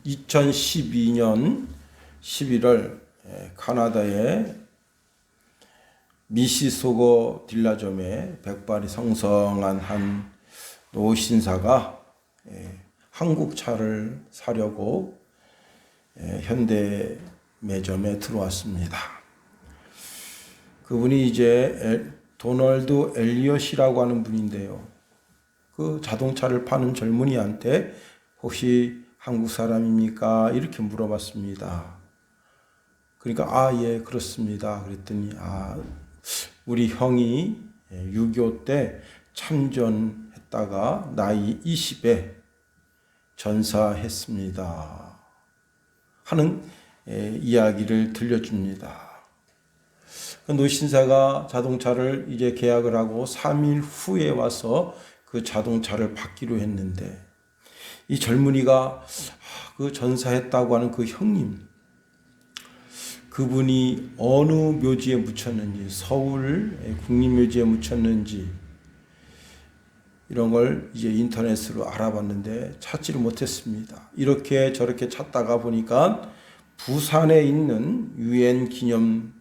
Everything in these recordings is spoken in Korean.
2012년 11월 카나다의 미시소거 딜라점에 백발이 성성한 한 노신사가 한국 차를 사려고 현대 매점에 들어왔습니다. 그분이 이제 도널드 엘리엇이라고 하는 분인데요. 그 자동차를 파는 젊은이한테 혹시 한국 사람입니까? 이렇게 물어봤습니다. 그러니까 예, 그렇습니다. 그랬더니 우리 형이 6.25 때 참전했다가 나이 20에 전사했습니다 하는 이야기를 들려줍니다. 그 노신사가 자동차를 이제 계약을 하고 3일 후에 와서 그 자동차를 받기로 했는데, 이 젊은이가 그 전사했다고 하는 그 형님, 그분이 어느 묘지에 묻혔는지, 서울 국립묘지에 묻혔는지 이런 걸 이제 인터넷으로 알아봤는데 찾지를 못했습니다. 이렇게 저렇게 찾다가 보니까 부산에 있는 유엔 기념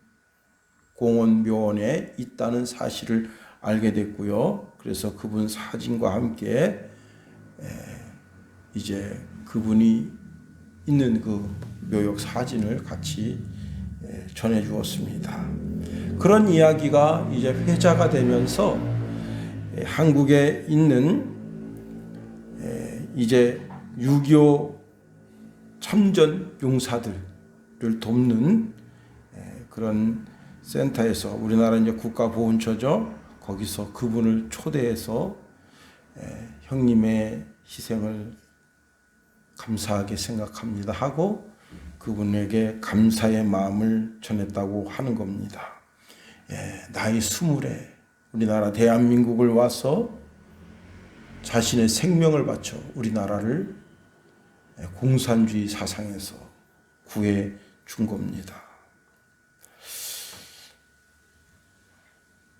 공원 묘원에 있다는 사실을 알게 됐고요. 그래서 그분 사진과 함께 이제 그분이 있는 그 묘역 사진을 같이 전해 주었습니다. 그런 이야기가 이제 회자가 되면서 한국에 있는 이제 6.25 참전 용사들을 돕는 그런 센터에서, 우리나라 이제 국가보훈처죠. 거기서 그분을 초대해서 형님의 희생을 감사하게 생각합니다 하고 그분에게 감사의 마음을 전했다고 하는 겁니다. 나이 20에 우리나라 대한민국을 와서 자신의 생명을 바쳐 우리나라를 공산주의 사상에서 구해 준 겁니다.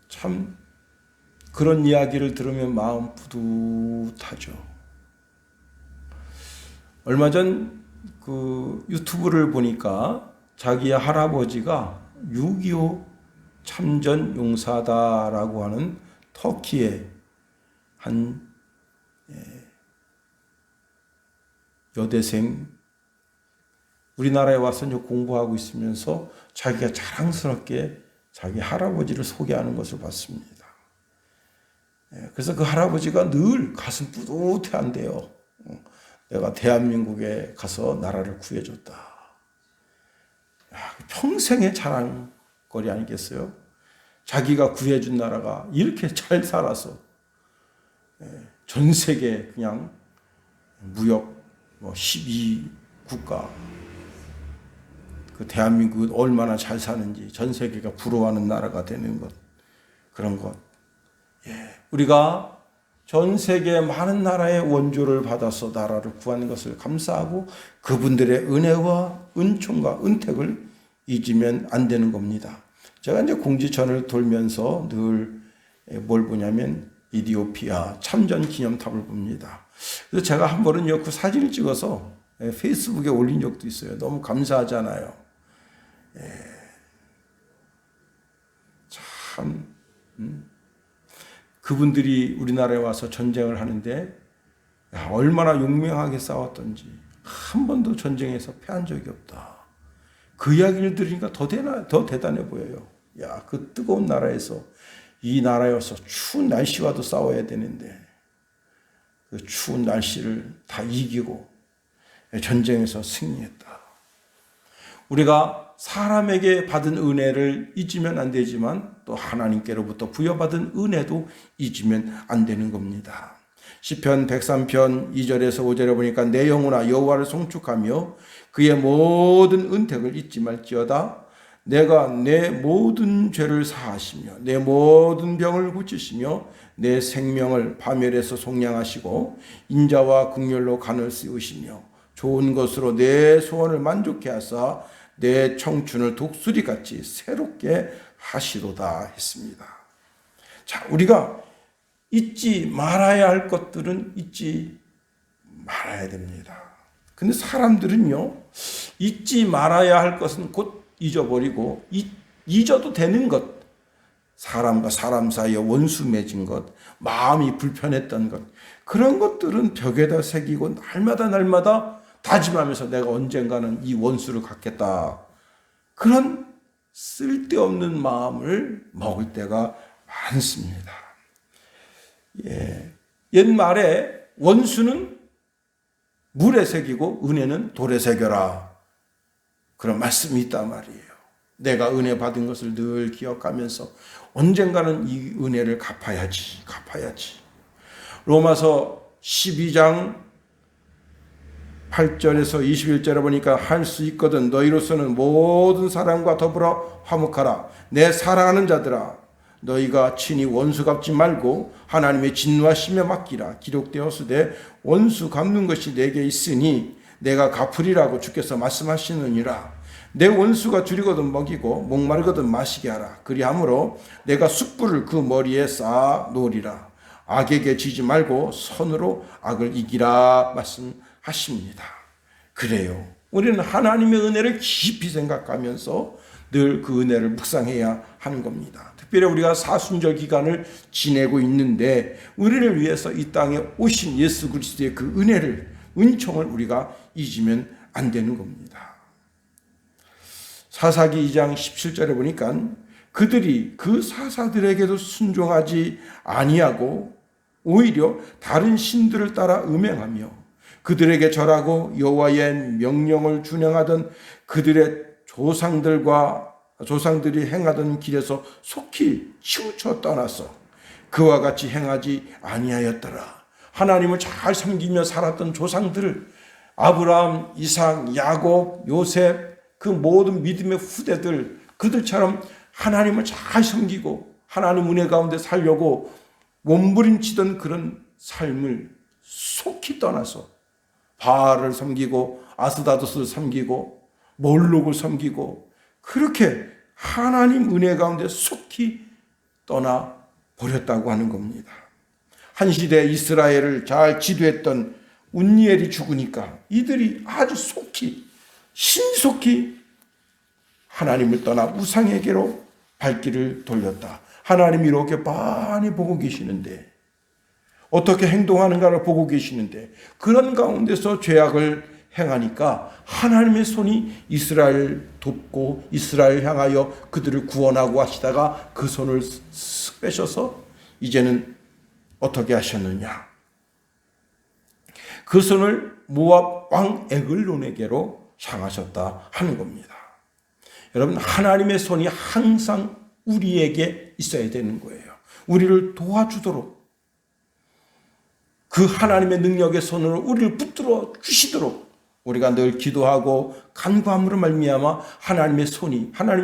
참 그런 이야기를 들으면 마음 뿌듯하죠. 얼마 전 그 유튜브를 보니까 자기 할아버지가 6.25 참전 용사다라고 하는 터키의 한 여대생, 우리나라에 와서 이제 공부하고 있으면서 자기가 자랑스럽게 자기 할아버지를 소개하는 것을 봤습니다. 그래서 그 할아버지가 늘 가슴 뿌듯해한대요. 내가 대한민국에 가서 나라를 구해줬다. 평생의 자랑거리 아니겠어요? 자기가 구해준 나라가 이렇게 잘 살아서 전 세계 그냥 무역 12국가, 그 대한민국은 얼마나 잘 사는지 전 세계가 부러워하는 나라가 되는 것, 그런 것. 우리가 전 세계 많은 나라의 원조를 받아서 나라를 구하는 것을 감사하고 그분들의 은혜와 은총과 은택을 잊으면 안 되는 겁니다. 제가 이제 공지천을 돌면서 늘 뭘 보냐면 이디오피아 참전 기념탑을 봅니다. 그래서 제가 한 번은 그 사진을 찍어서 페이스북에 올린 적도 있어요. 너무 감사하잖아요. 참 그분들이 우리나라에 와서 전쟁을 하는데 얼마나 용맹하게 싸웠던지, 한 번도 전쟁에서 패한 적이 없다. 그 이야기를 들으니까 더 대단해 보여요. 그 뜨거운 나라에서, 이 나라에 와서 추운 날씨와도 싸워야 되는데 그 추운 날씨를 다 이기고 전쟁에서 승리했다. 우리가 사람에게 받은 은혜를 잊으면 안 되지만 또 하나님께로부터 부여받은 은혜도 잊으면 안 되는 겁니다. 시편 103편 2절에서 5절에 보니까 내 영혼아 여호와를 송축하며 그의 모든 은택을 잊지 말지어다. 내가 내 모든 죄를 사하시며 내 모든 병을 고치시며 내 생명을 파멸에서 속량하시고 인자와 긍휼로 간을 씌우시며 좋은 것으로 내 소원을 만족케 하사 내 청춘을 독수리같이 새롭게 하시도다 했습니다. 자, 우리가 잊지 말아야 할 것들은 잊지 말아야 됩니다. 근데 사람들은요, 잊지 말아야 할 것은 곧 잊어버리고, 잊어도 되는 것, 사람과 사람 사이에 원수 맺은 것, 마음이 불편했던 것, 그런 것들은 벽에다 새기고 날마다 다짐하면서 내가 언젠가는 이 원수를 갚겠다. 그런 쓸데없는 마음을 먹을 때가 많습니다. 옛말에 원수는 물에 새기고 은혜는 돌에 새겨라. 그런 말씀이 있단 말이에요. 내가 은혜 받은 것을 늘 기억하면서 언젠가는 이 은혜를 갚아야지. 로마서 12장 8절에서 21절에 보니까 할 수 있거든 너희로서는 모든 사람과 더불어 화목하라. 내 사랑하는 자들아 너희가 친히 원수 갚지 말고 하나님의 진노하심에 맡기라. 기록되었으되 원수 갚는 것이 내게 있으니 내가 갚으리라고 주께서 말씀하시느니라. 내 원수가 줄이거든 먹이고 목마르거든 마시게 하라. 그리함으로 내가 숯불을 그 머리에 쌓아 놓으리라. 악에게 지지 말고 선으로 악을 이기라 말씀하십니다. 그래요. 우리는 하나님의 은혜를 깊이 생각하면서 늘 그 은혜를 묵상해야 하는 겁니다. 특별히 우리가 사순절 기간을 지내고 있는데 우리를 위해서 이 땅에 오신 예수 그리스도의 그 은혜를, 은총을 우리가 잊으면 안 되는 겁니다. 사사기 2장 17절에 보니까 그들이 그 사사들에게도 순종하지 아니하고 오히려 다른 신들을 따라 음행하며 그들에게 절하고 여호와의 명령을 준행하던 그들의 조상들이 행하던 길에서 속히 치우쳐 떠나서 그와 같이 행하지 아니하였더라. 하나님을 잘 섬기며 살았던 조상들을, 아브라함, 이삭, 야곱, 요셉, 그 모든 믿음의 후대들, 그들처럼 하나님을 잘 섬기고 하나님 은혜 가운데 살려고 몸부림치던 그런 삶을 속히 떠나서 바알을 섬기고 아스다도스를 섬기고 몰록을 섬기고 그렇게 하나님 은혜 가운데 속히 떠나 버렸다고 하는 겁니다. 한 시대 이스라엘을 잘 지도했던 운니엘이 죽으니까 이들이 아주 신속히 하나님을 떠나 우상에게로 발길을 돌렸다. 하나님이 이렇게 많이 보고 계시는데, 어떻게 행동하는가를 보고 계시는데, 그런 가운데서 죄악을 행하니까 하나님의 손이 이스라엘 돕고 이스라엘 향하여 그들을 구원하고 하시다가 그 손을 쓱 빼셔서 이제는 어떻게 하셨느냐? 그 손을 모압 왕 에글론에게로 향하셨다 하는 겁니다. 여러분, 하나님의 손이 항상 우리에게 있어야 되는 거예요. 우리를 도와주도록, 그 하나님의 능력의 손으로 우리를 붙들어 주시도록 우리가 늘 기도하고 간구함으로 말미암아 하나님의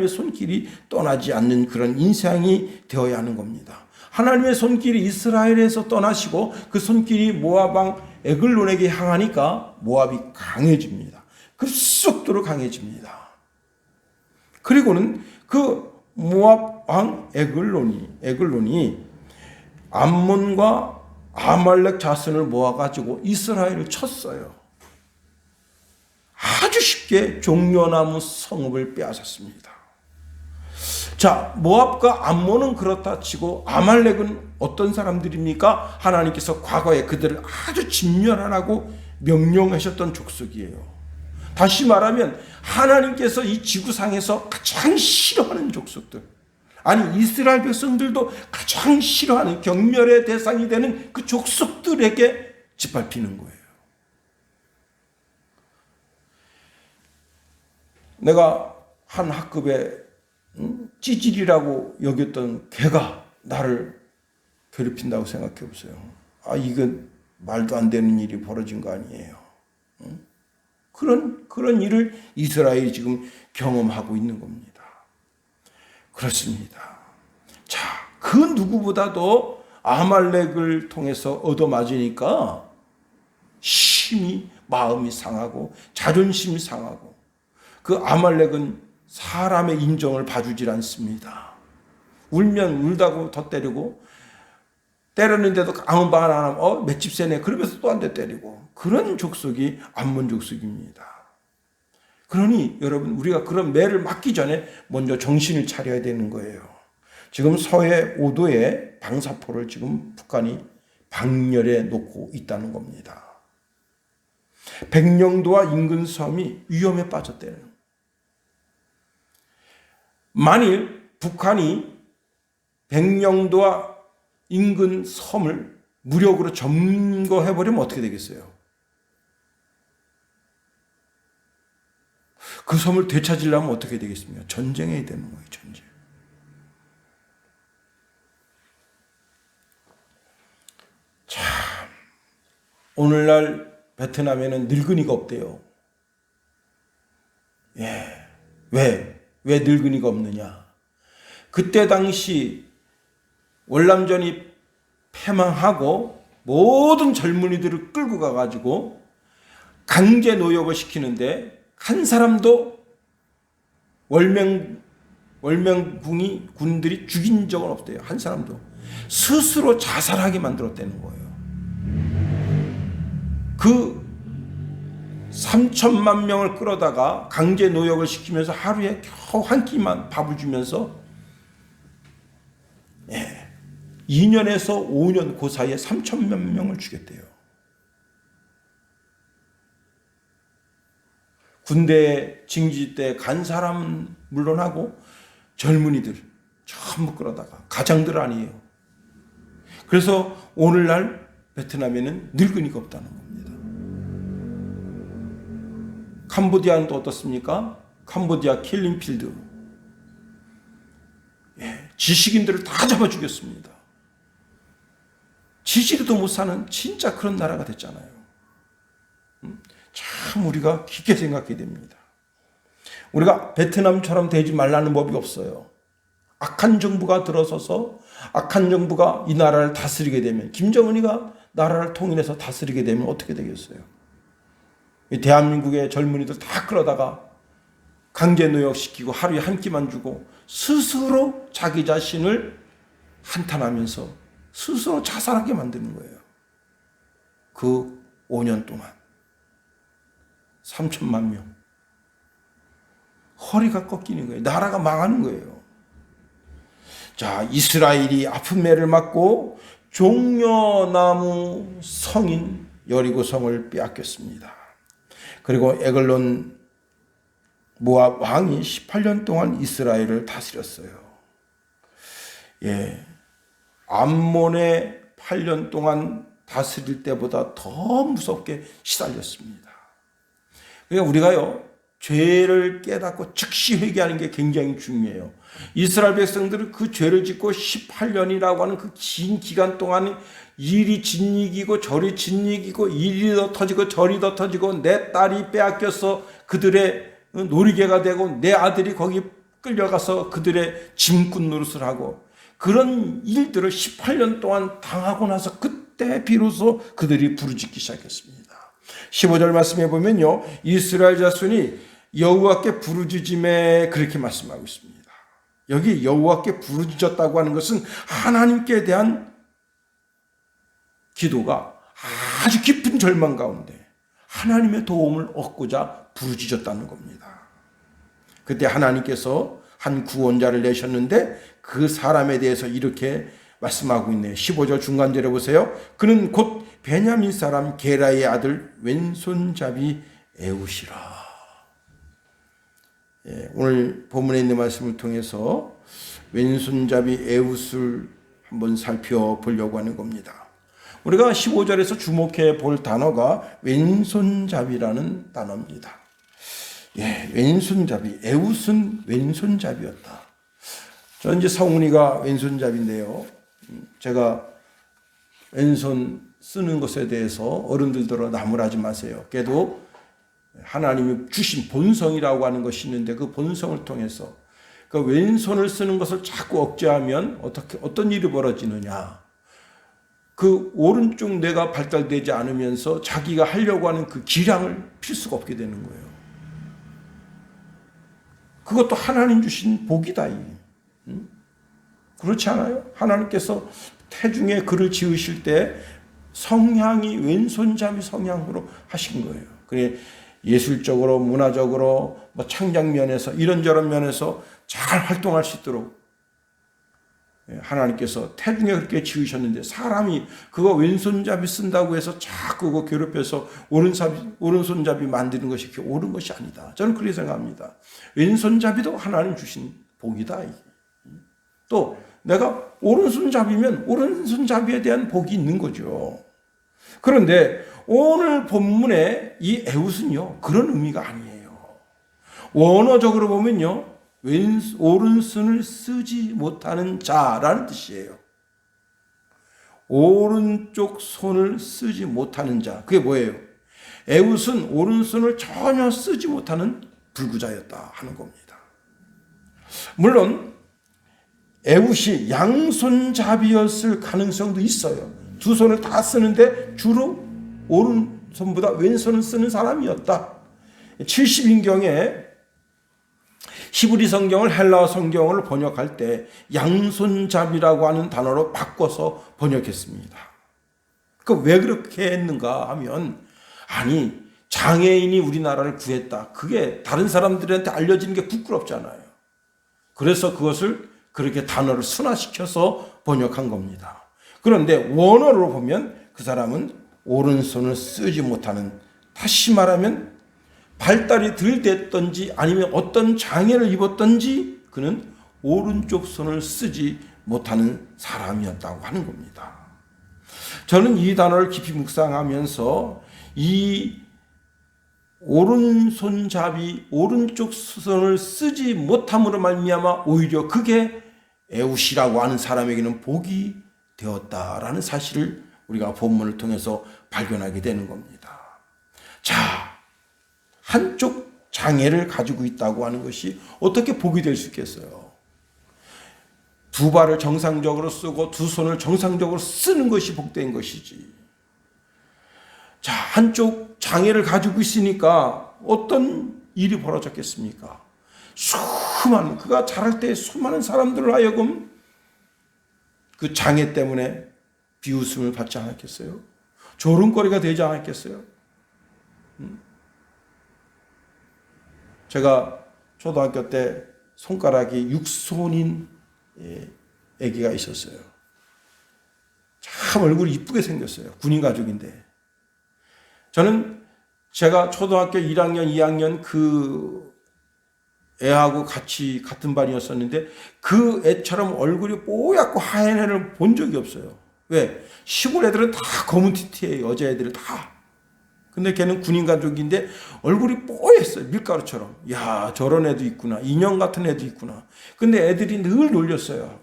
손길이 떠나지 않는 그런 인생이 되어야 하는 겁니다. 하나님의 손길이 이스라엘에서 떠나시고 그 손길이 모압 왕 에글론에게 향하니까 모압이 강해집니다. 급속도로 강해집니다. 그리고는 그 모압 왕 에글론이 암몬과 아말렉 자손을 모아가지고 이스라엘을 쳤어요. 아주 쉽게 종려나무 성읍을 빼앗았습니다. 자, 모압과 암몬은 그렇다 치고 아말렉은 어떤 사람들입니까? 하나님께서 과거에 그들을 아주 진멸하라고 명령하셨던 족속이에요. 다시 말하면 하나님께서 이 지구상에서 가장 싫어하는 족속들, 아니 이스라엘 백성들도 가장 싫어하는 경멸의 대상이 되는 그 족속들에게 짓밟히는 거예요. 내가 한 학급에 찌질이라고 여겼던 개가 나를 괴롭힌다고 생각해 보세요. 이건 말도 안 되는 일이 벌어진 거 아니에요. 그런 일을 이스라엘이 지금 경험하고 있는 겁니다. 그렇습니다. 자, 그 누구보다도 아말렉을 통해서 얻어맞으니까 심히 마음이 상하고 자존심이 상하고, 그 아말렉은 사람의 인정을 봐주질 않습니다. 울면 울다고 덧때리고 때렸는데도 아무 말 안 하면 맷집 세네 그러면서 또 한 대 때리고, 그런 족속이 암몬 족속입니다. 그러니 여러분, 우리가 그런 매를 맞기 전에 먼저 정신을 차려야 되는 거예요. 지금 서해 5도에 방사포를 지금 북한이 방열해 놓고 있다는 겁니다. 백령도와 인근 섬이 위험에 빠졌대요. 만일 북한이 백령도와 인근 섬을 무력으로 점거해버리면 어떻게 되겠어요? 그 섬을 되찾으려면 어떻게 되겠습니까? 전쟁해야 되는 거예요, 전쟁. 참, 오늘날 베트남에는 늙은이가 없대요. 예. 왜 늙은이가 없느냐? 그때 당시 월남전이 패망하고 모든 젊은이들을 끌고 가가지고 강제 노역을 시키는데 한 사람도 월명궁이 군들이 죽인 적은 없대요. 한 사람도. 스스로 자살하게 만들었다는 거예요. 그 3천만 명을 끌어다가 강제 노역을 시키면서 하루에 겨우 한 끼만 밥을 주면서 2년에서 5년 그 사이에 3천만 명을 죽였대요. 군대 징집 때 간 사람은 물론하고 젊은이들 전부 끌어다가, 가장들 아니에요. 그래서 오늘날 베트남에는 늙은이가 없다는 겁니다. 캄보디아는 또 어떻습니까? 캄보디아 킬링필드. 지식인들을 다 잡아 죽였습니다. 지지리도 못 사는 진짜 그런 나라가 됐잖아요. 참 우리가 깊게 생각해야 됩니다. 우리가 베트남처럼 되지 말라는 법이 없어요. 악한 정부가 들어서서 악한 정부가 이 나라를 다스리게 되면, 김정은이가 나라를 통일해서 다스리게 되면 어떻게 되겠어요? 이 대한민국의 젊은이들 다 끌어다가 강제 노역시키고 하루에 한 끼만 주고 스스로 자기 자신을 한탄하면서 스스로 자살하게 만드는 거예요. 그 5년 동안 3천만 명. 허리가 꺾이는 거예요. 나라가 망하는 거예요. 자, 이스라엘이 아픈 매를 맞고 종려나무 성인 여리고성을 빼앗겼습니다. 그리고 에글론 모압 왕이 18년 동안 이스라엘을 다스렸어요. 암몬의 8년 동안 다스릴 때보다 더 무섭게 시달렸습니다. 그러니까 우리가요, 죄를 깨닫고 즉시 회개하는 게 굉장히 중요해요. 이스라엘 백성들은 그 죄를 짓고 18년이라고 하는 그 긴 기간 동안 이리 진이기고 저리 진이기고 이리 더 터지고 저리 더 터지고, 내 딸이 빼앗겨서 그들의 놀이개가 되고 내 아들이 거기 끌려가서 그들의 짐꾼 노릇을 하고, 그런 일들을 18년 동안 당하고 나서 그때 비로소 그들이 부르짖기 시작했습니다. 15절 말씀해 보면요, 이스라엘 자손이 여호와께 부르짖음에 그렇게 말씀하고 있습니다. 여기 여호와께 부르짖었다고 하는 것은 하나님께 대한 기도가 아주 깊은 절망 가운데 하나님의 도움을 얻고자 부르짖었다는 겁니다. 그때 하나님께서 한 구원자를 내셨는데 그 사람에 대해서 이렇게 말씀하고 있네요. 15절 중간절에 보세요. 그는 곧 베냐민 사람 게라의 아들 왼손잡이 에웃이라. 오늘 본문에 있는 말씀을 통해서 왼손잡이 에웃을 한번 살펴보려고 하는 겁니다. 우리가 15절에서 주목해 볼 단어가 왼손잡이라는 단어입니다. 왼손잡이, 에웃은 왼손잡이였다. 저는 이제 성훈이가 왼손잡이인데요. 제가 왼손 쓰는 것에 대해서 어른들더러 나무라지 마세요. 걔도 하나님이 주신 본성이라고 하는 것이 있는데 그 본성을 통해서 그 왼손을 쓰는 것을 자꾸 억제하면 어떤 일이 벌어지느냐. 그 오른쪽 뇌가 발달되지 않으면서 자기가 하려고 하는 그 기량을 필 수가 없게 되는 거예요. 그것도 하나님 주신 복이다. 그렇지 않아요? 하나님께서 태중에 그를 지으실 때 성향이 왼손잡이 성향으로 하신 거예요. 그래 예술적으로, 문화적으로, 뭐 창작 면에서 이런저런 면에서 잘 활동할 수 있도록 하나님께서 태중에 그렇게 지으셨는데, 사람이 그거 왼손잡이 쓴다고 해서 자꾸 그거 괴롭혀서 오른손잡이 만드는 것이 그렇게 옳은 것이 아니다. 저는 그렇게 생각합니다. 왼손잡이도 하나님 주신 복이다. 또 내가 오른손잡이면 오른손잡이에 대한 복이 있는 거죠. 그런데 오늘 본문의 이 에웃은요, 그런 의미가 아니에요. 원어적으로 보면요, 오른손을 쓰지 못하는 자라는 뜻이에요. 오른쪽 손을 쓰지 못하는 자. 그게 뭐예요? 에웃은 오른손을 전혀 쓰지 못하는 불구자였다 하는 겁니다. 물론 에웃이 양손잡이였을 가능성도 있어요. 두 손을 다 쓰는데 주로 오른손보다 왼손을 쓰는 사람이었다. 70인경에 히브리 성경을 헬라어 성경을 번역할 때 양손잡이라고 하는 단어로 바꿔서 번역했습니다. 왜 그렇게 했는가 하면, 아니 장애인이 우리나라를 구했다. 그게 다른 사람들한테 알려지는 게 부끄럽잖아요. 그래서 그것을 그렇게 단어를 순화시켜서 번역한 겁니다. 그런데 원어로 보면 그 사람은 오른손을 쓰지 못하는, 다시 말하면 발달이 덜 됐던지 아니면 어떤 장애를 입었던지 그는 오른쪽 손을 쓰지 못하는 사람이었다고 하는 겁니다. 저는 이 단어를 깊이 묵상하면서 이 오른손잡이, 오른쪽 손을 쓰지 못함으로 말미암아 오히려 그게 에웃이라고 하는 사람에게는 복이 되었다라는 사실을 우리가 본문을 통해서 발견하게 되는 겁니다. 자, 한쪽 장애를 가지고 있다고 하는 것이 어떻게 복이 될 수 있겠어요? 두 발을 정상적으로 쓰고 두 손을 정상적으로 쓰는 것이 복된 것이지. 자, 한쪽 장애를 가지고 있으니까 어떤 일이 벌어졌겠습니까? 그가 자랄 때 수많은 사람들을 하여금 그 장애 때문에 비웃음을 받지 않았겠어요? 조롱거리가 되지 않았겠어요? 제가 초등학교 때 손가락이 6손인 아기가 있었어요. 참 얼굴이 이쁘게 생겼어요. 군인 가족인데. 저는 제가 초등학교 1학년, 2학년 그 애하고 같은 반이었었는데 그 애처럼 얼굴이 뽀얗고 하얀 애를 본 적이 없어요. 왜? 시골 애들은 다 검은 티티예요. 여자애들은 다. 근데 걔는 군인 가족인데 얼굴이 뽀였어요. 밀가루처럼. 야, 저런 애도 있구나. 인형 같은 애도 있구나. 근데 애들이 늘 놀렸어요.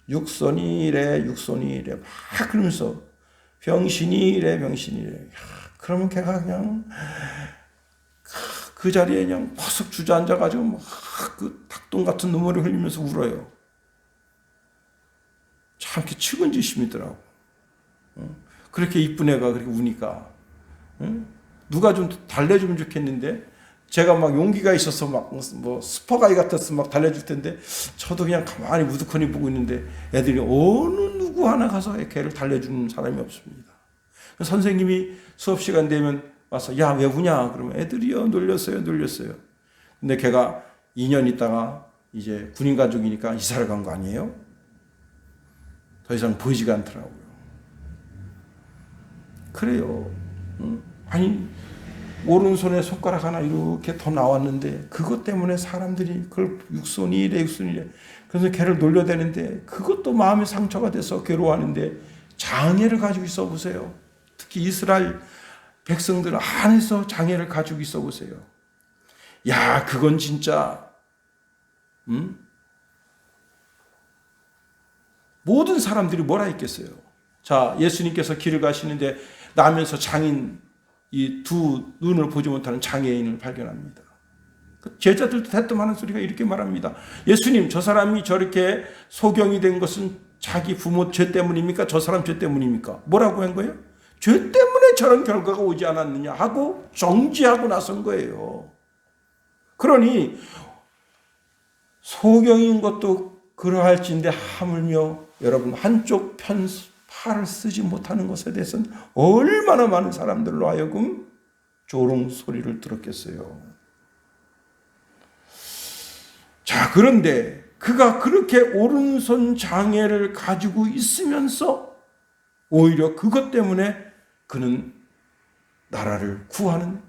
육손이래 막 그러면서 병신이래. 그러면 걔가 그냥 그 자리에 그냥 퍼석 주저앉아가지고 막 그 닭똥 같은 눈물을 흘리면서 울어요. 참 이렇게 측은지심이더라고. 그렇게 이쁜 애가 그렇게 우니까 누가 좀 달래주면 좋겠는데, 제가 막 용기가 있어서 막 뭐 스퍼가이 같아서 막 달래줄 텐데 저도 그냥 가만히 우두커니 보고 있는데 애들이 어느 누구 하나 가서 걔를 달래주는 사람이 없습니다. 선생님이 수업 시간 되면 와서 야, 왜 우냐? 그러면 애들이요 놀렸어요. 근데 걔가 2년 있다가 이제 군인 가족이니까 이사를 간 거 아니에요? 더 이상 보이지가 않더라고요. 그래요. 아니 오른손에 손가락 하나 이렇게 더 나왔는데 그것 때문에 사람들이 그걸 육손이래. 그래서 걔를 놀려대는데 그것도 마음의 상처가 돼서 괴로워하는데, 장애를 가지고 있어 보세요. 특히 이스라엘 백성들 안에서 장애를 가지고 있어 보세요. 야, 그건 진짜 모든 사람들이 뭐라 했겠어요. 자, 예수님께서 길을 가시는데 나면서 장인, 이 두 눈을 보지 못하는 장애인을 발견합니다. 제자들도 대뜸하는 소리가 이렇게 말합니다. 예수님, 저 사람이 저렇게 소경이 된 것은 자기 부모 죄 때문입니까? 저 사람 죄 때문입니까? 뭐라고 한 거예요? 죄 때문에 저런 결과가 오지 않았느냐 하고 정지하고 나선 거예요. 그러니 소경인 것도 그러할진데 하물며 여러분 한쪽 팔을 쓰지 못하는 것에 대해서는 얼마나 많은 사람들로 하여금 조롱 소리를 들었겠어요. 자, 그런데 그가 그렇게 오른손 장애를 가지고 있으면서 오히려 그것 때문에 그는 나라를 구하는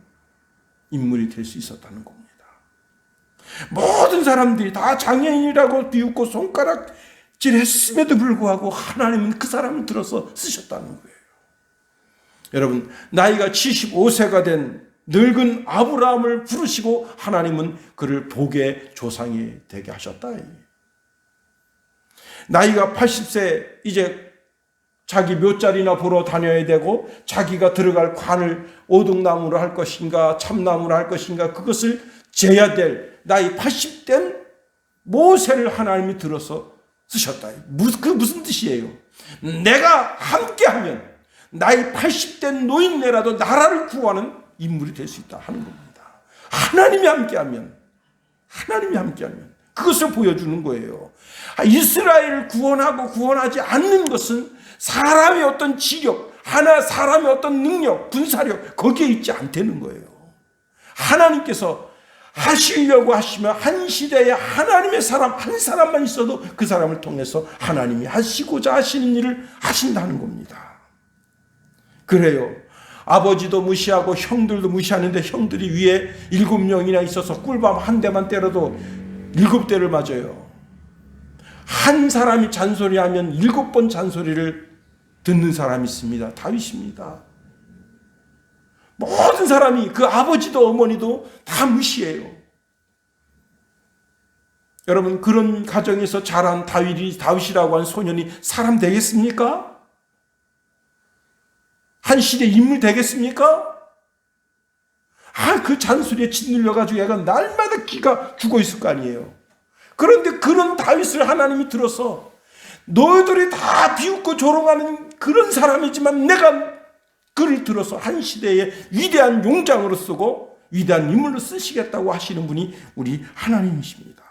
인물이 될 수 있었다는 겁니다. 모든 사람들이 다 장애인이라고 비웃고 손가락질 했음에도 불구하고 하나님은 그 사람을 들어서 쓰셨다는 거예요. 여러분, 나이가 75세가 된 늙은 아브라함을 부르시고 하나님은 그를 복의 조상이 되게 하셨다. 나이가 80세 이제 자기 묘자리나 보러 다녀야 되고 자기가 들어갈 관을 오등나무로 할 것인가 참나무로 할 것인가 그것을 재야 될 나이 80된 모세를 하나님이 들어서 쓰셨다. 그 무슨 뜻이에요? 내가 함께하면 나이 80된 노인네라도 나라를 구하는 인물이 될 수 있다 하는 겁니다. 하나님이 함께하면 그것을 보여주는 거예요. 이스라엘을 구원하고 구원하지 않는 것은 사람의 어떤 지력, 사람의 어떤 능력, 군사력 거기에 있지 않다는 거예요. 하나님께서 하시려고 하시면 한 시대에 하나님의 사람 한 사람만 있어도 그 사람을 통해서 하나님이 하시고자 하시는 일을 하신다는 겁니다. 그래요. 아버지도 무시하고 형들도 무시하는데 형들이 위에 7명이나 있어서 꿀밤 한 대만 때려도 7대를 맞아요. 한 사람이 잔소리하면 7번 잔소리를 듣는 사람이 있습니다. 다윗입니다. 모든 사람이 그 아버지도 어머니도 다 무시해요. 여러분, 그런 가정에서 자란 다윗이라고 한 소년이 사람 되겠습니까? 한 시대 인물 되겠습니까? 그 잔소리에 짓눌려가지고 얘가 날마다 기가 죽어 있을 거 아니에요. 그런데 그런 다윗을 하나님이 들어서 너희들이 다 비웃고 조롱하는 그런 사람이지만 내가 그를 들어서 한 시대의 위대한 용장으로 쓰고 위대한 인물로 쓰시겠다고 하시는 분이 우리 하나님이십니다.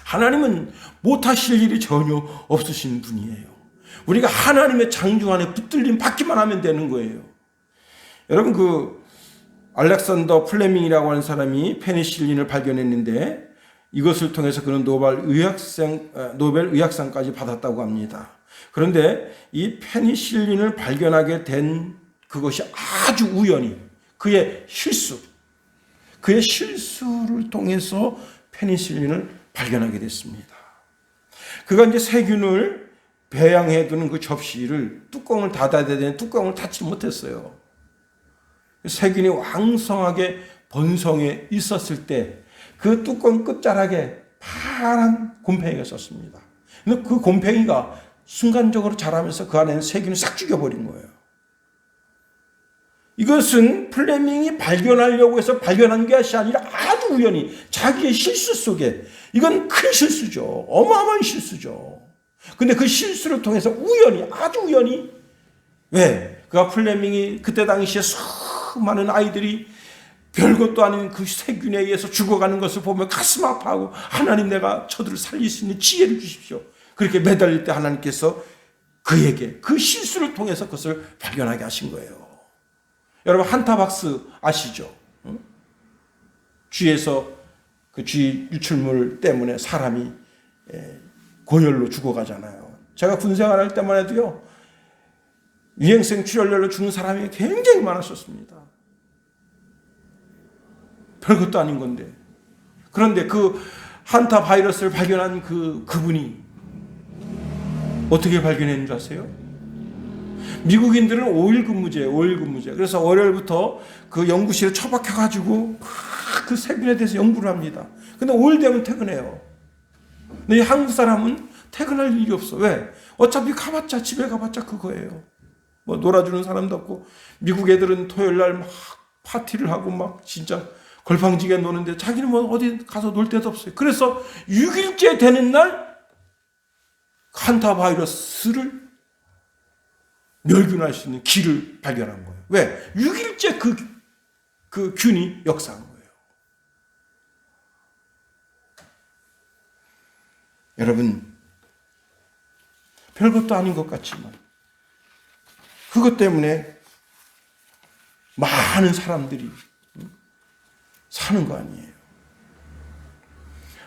하나님은 못하실 일이 전혀 없으신 분이에요. 우리가 하나님의 장중 안에 붙들림 받기만 하면 되는 거예요. 여러분, 알렉산더 플레밍이라고 하는 사람이 페니실린을 발견했는데 이것을 통해서 그는 노벨 의학상까지 받았다고 합니다. 그런데 이 페니실린을 발견하게 된 그것이 아주 우연히 그의 실수를 통해서 페니실린을 발견하게 됐습니다. 그가 이제 세균을 배양해 두는 그 접시를 뚜껑을 닫아야 되는데 뚜껑을 닫지 못했어요. 세균이 왕성하게 번성해 있었을 때 그 뚜껑 끝자락에 파란 곰팡이가 있었습니다. 근데 그 곰팡이가 순간적으로 자라면서 그 안에는 세균을 싹 죽여버린 거예요. 이것은 플레밍이 발견하려고 해서 발견한 것이 아니라 아주 우연히 자기의 실수 속에, 이건 큰 실수죠. 어마어마한 실수죠. 근데 그 실수를 통해서 아주 우연히, 왜? 그가 플레밍이 그때 당시에 수많은 아이들이 별것도 아닌 그 세균에 의해서 죽어가는 것을 보면 가슴 아파하고, 하나님, 내가 저들을 살릴 수 있는 지혜를 주십시오. 그렇게 매달릴 때 하나님께서 그에게 그 실수를 통해서 그것을 발견하게 하신 거예요. 여러분, 한타박스 아시죠? 쥐에서 그 쥐 유출물 때문에 사람이 고열로 죽어가잖아요. 제가 군생활 할 때만 해도요, 위행성 출혈열로 죽는 사람이 굉장히 많았었습니다. 별것도 아닌 건데. 그런데 그 한타 바이러스를 발견한 그분이 어떻게 발견했는 줄 아세요? 미국인들은 5일 근무제예요. 5일 근무제. 그래서 월요일부터 그 연구실에 처박혀가지고 그 세균에 대해서 연구를 합니다. 근데 5일 되면 퇴근해요. 근데 이 한국 사람은 퇴근할 일이 없어. 왜? 어차피 가봤자, 집에 가봤자 그거예요. 뭐 놀아주는 사람도 없고, 미국 애들은 토요일날 막 파티를 하고 막 진짜 걸팡지게 노는데 자기는 뭐 어디 가서 놀 데도 없어요. 그래서 6일째 되는 날 한타 바이러스를 멸균할 수 있는 길을 발견한 거예요. 왜? 6일째 그 균이 역사한 거예요. 여러분, 별것도 아닌 것 같지만 그것 때문에 많은 사람들이 사는 거 아니에요.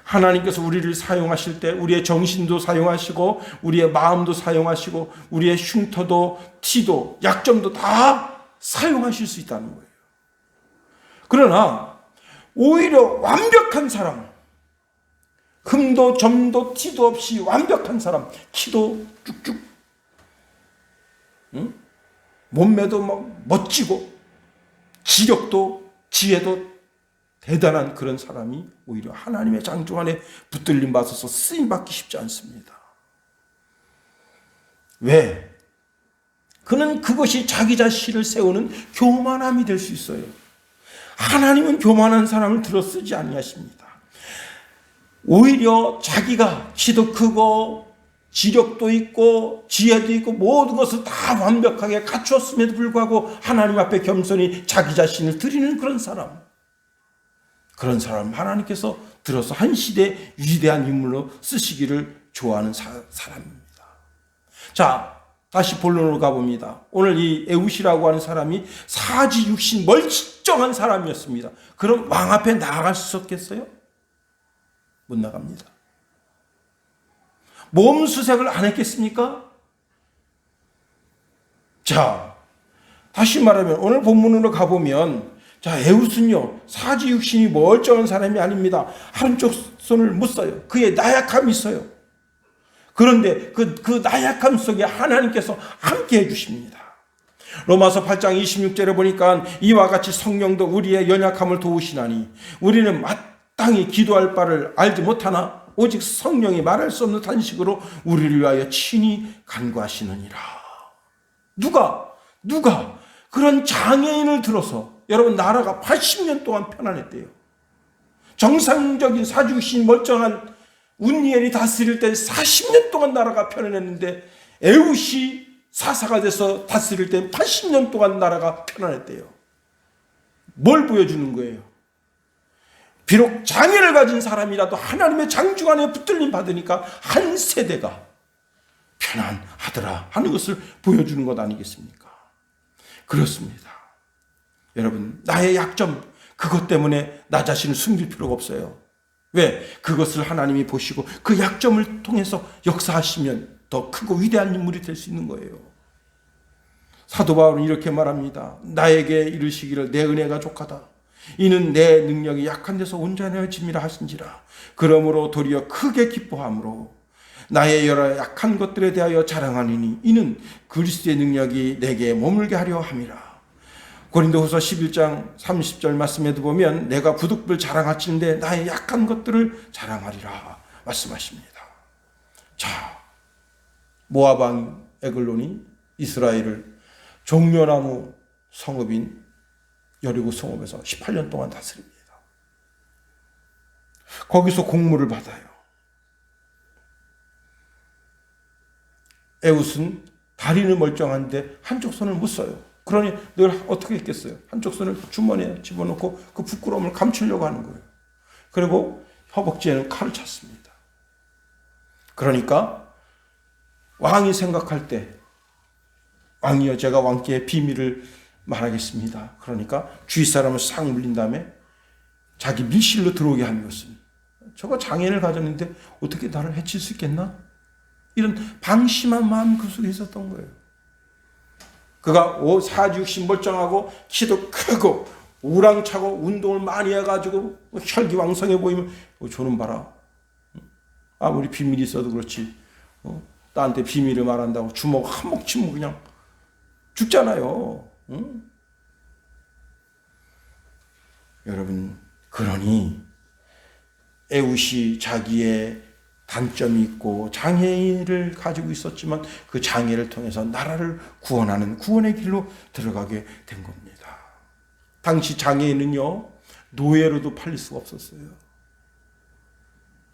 하나님께서 우리를 사용하실 때 우리의 정신도 사용하시고 우리의 마음도 사용하시고 우리의 흉터도 티도 약점도 다 사용하실 수 있다는 거예요. 그러나 오히려 완벽한 사람, 흠도 점도 티도 없이 완벽한 사람, 키도 쭉쭉, 몸매도 막 멋지고 지력도 지혜도 대단한 그런 사람이 오히려 하나님의 장중 안에 붙들림 받아서 쓰임받기 쉽지 않습니다. 왜? 그는 그것이 자기 자신을 세우는 교만함이 될 수 있어요. 하나님은 교만한 사람을 들어 쓰지 아니하십니다. 오히려 자기가 키도 크고 지력도 있고 지혜도 있고 모든 것을 다 완벽하게 갖추었음에도 불구하고 하나님 앞에 겸손히 자기 자신을 드리는 그런 사람, 하나님께서 들어서 한 시대 위대한 인물로 쓰시기를 좋아하는 사람입니다. 자, 다시 본론으로 가봅니다. 오늘 이 에웃이라고 하는 사람이 사지 육신 멀쩡한 사람이었습니다. 그럼 왕 앞에 나아갈 수 있었겠어요? 못 나갑니다. 몸 수색을 안 했겠습니까? 자, 다시 말하면 오늘 본문으로 가보면, 자, 에웃은요 사지 육신이 멀쩡한 사람이 아닙니다. 한쪽 손을 못 써요. 그의 나약함이 있어요. 그런데 그 나약함 속에 하나님께서 함께 해주십니다. 로마서 8장 26절에 보니까 이와 같이 성령도 우리의 연약함을 도우시나니 우리는 마땅히 기도할 바를 알지 못하나 오직 성령이 말할 수 없는 탄식으로 우리를 위하여 친히 간구하시느니라. 누가 그런 장애인을 들어서 여러분 나라가 80년 동안 편안했대요. 정상적인 사주신 멀쩡한 운니엘이 다스릴 때 40년 동안 나라가 편안했는데 에웃이 사사가 돼서 다스릴 때 80년 동안 나라가 편안했대요. 뭘 보여주는 거예요? 비록 장애를 가진 사람이라도 하나님의 장중 안에 붙들림 받으니까 한 세대가 편안하더라 하는 것을 보여주는 것 아니겠습니까? 그렇습니다. 여러분, 나의 약점, 그것 때문에 나 자신을 숨길 필요가 없어요. 왜? 그것을 하나님이 보시고 그 약점을 통해서 역사하시면 더 크고 위대한 인물이 될 수 있는 거예요. 사도 바울은 이렇게 말합니다. 나에게 이르시기를 내 은혜가 족하다. 이는 내 능력이 약한 데서 온전해짐이라 하신지라. 그러므로 도리어 크게 기뻐함으로 나의 여러 약한 것들에 대하여 자랑하리니 이는 그리스도의 능력이 내게 머물게 하려 함이라. 고린도후서 11장 30절 말씀에도 보면 내가 부득불 자랑하치는데 나의 약한 것들을 자랑하리라 말씀하십니다. 자, 모압 왕 에글론이 이스라엘을 종려나무 성읍인 여리고 성읍에서 18년 동안 다스립니다. 거기서 공물을 받아요. 에웃은 다리는 멀쩡한데 한쪽 손을 못 써요. 그러니 늘 어떻게 했겠어요? 한쪽 손을 주머니에 집어넣고 그 부끄러움을 감추려고 하는 거예요. 그리고 허벅지에는 칼을 찼습니다. 그러니까 왕이 생각할 때 왕이여 제가 왕께 비밀을 말하겠습니다. 그러니까 주위 사람을 싹 물린 다음에 자기 밀실로 들어오게 하는 것은 저거 장애를 가졌는데 어떻게 나를 해칠 수 있겠나? 이런 방심한 마음이 그 속에 있었던 거예요. 그가 사지육신 멀쩡하고 키도 크고 우랑차고 운동을 많이 해가지고 혈기왕성해 보이면 저놈 봐라. 아무리 비밀이 있어도 그렇지 나한테 비밀을 말한다고 주먹 한몫 치면 그냥 죽잖아요. 응? 여러분, 그러니 에웃이 자기의 단점이 있고 장애를 가지고 있었지만 그 장애를 통해서 나라를 구원하는 구원의 길로 들어가게 된 겁니다. 당시 장애인은요 노예로도 팔릴 수가 없었어요.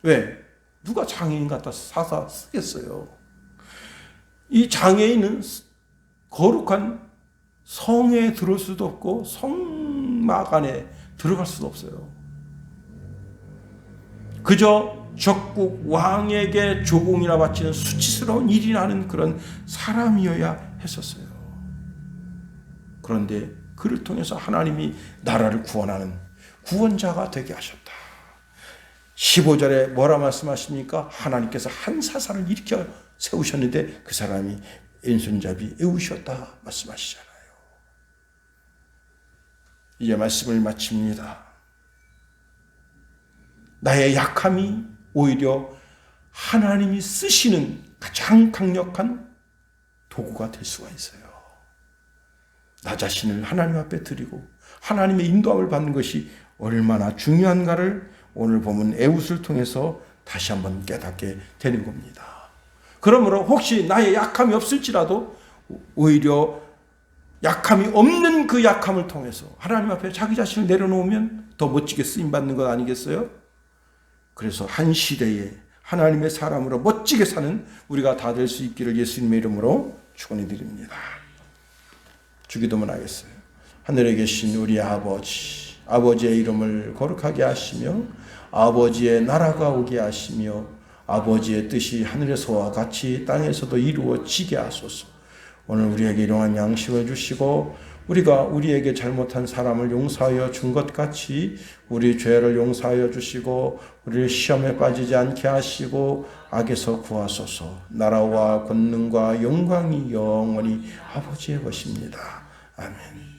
왜? 누가 장애인 갖다 사서 쓰겠어요? 이 장애인은 거룩한 성에 들어올 수도 없고 성막 안에 들어갈 수도 없어요. 그저 적국 왕에게 조공이나 바치는 수치스러운 일이나 하는 그런 사람이어야 했었어요. 그런데 그를 통해서 하나님이 나라를 구원하는 구원자가 되게 하셨다. 15절에 뭐라 말씀하십니까? 하나님께서 한 사사를 일으켜 세우셨는데 그 사람이 왼손잡이 에우셨다 말씀하시잖아요. 이제 말씀을 마칩니다. 나의 약함이 오히려 하나님이 쓰시는 가장 강력한 도구가 될 수가 있어요. 나 자신을 하나님 앞에 드리고 하나님의 인도함을 받는 것이 얼마나 중요한가를 오늘 보면 에웃을 통해서 다시 한번 깨닫게 되는 겁니다. 그러므로 혹시 나의 약함이 없을지라도 오히려 약함이 없는 그 약함을 통해서 하나님 앞에 자기 자신을 내려놓으면 더 멋지게 쓰임받는 것 아니겠어요? 그래서 한 시대에 하나님의 사람으로 멋지게 사는 우리가 다 될 수 있기를 예수님의 이름으로 축원해 드립니다. 주기도문 하겠어요. 하늘에 계신 우리 아버지, 아버지의 이름을 거룩하게 하시며 아버지의 나라가 오게 하시며 아버지의 뜻이 하늘에서와 같이 땅에서도 이루어지게 하소서. 오늘 우리에게 일용할 양식을 주시고 우리가 우리에게 잘못한 사람을 용서하여 준 것 같이 우리 죄를 용서하여 주시고 우리를 시험에 빠지지 않게 하시고 악에서 구하소서. 나라와 권능과 영광이 영원히 아버지의 것입니다. 아멘.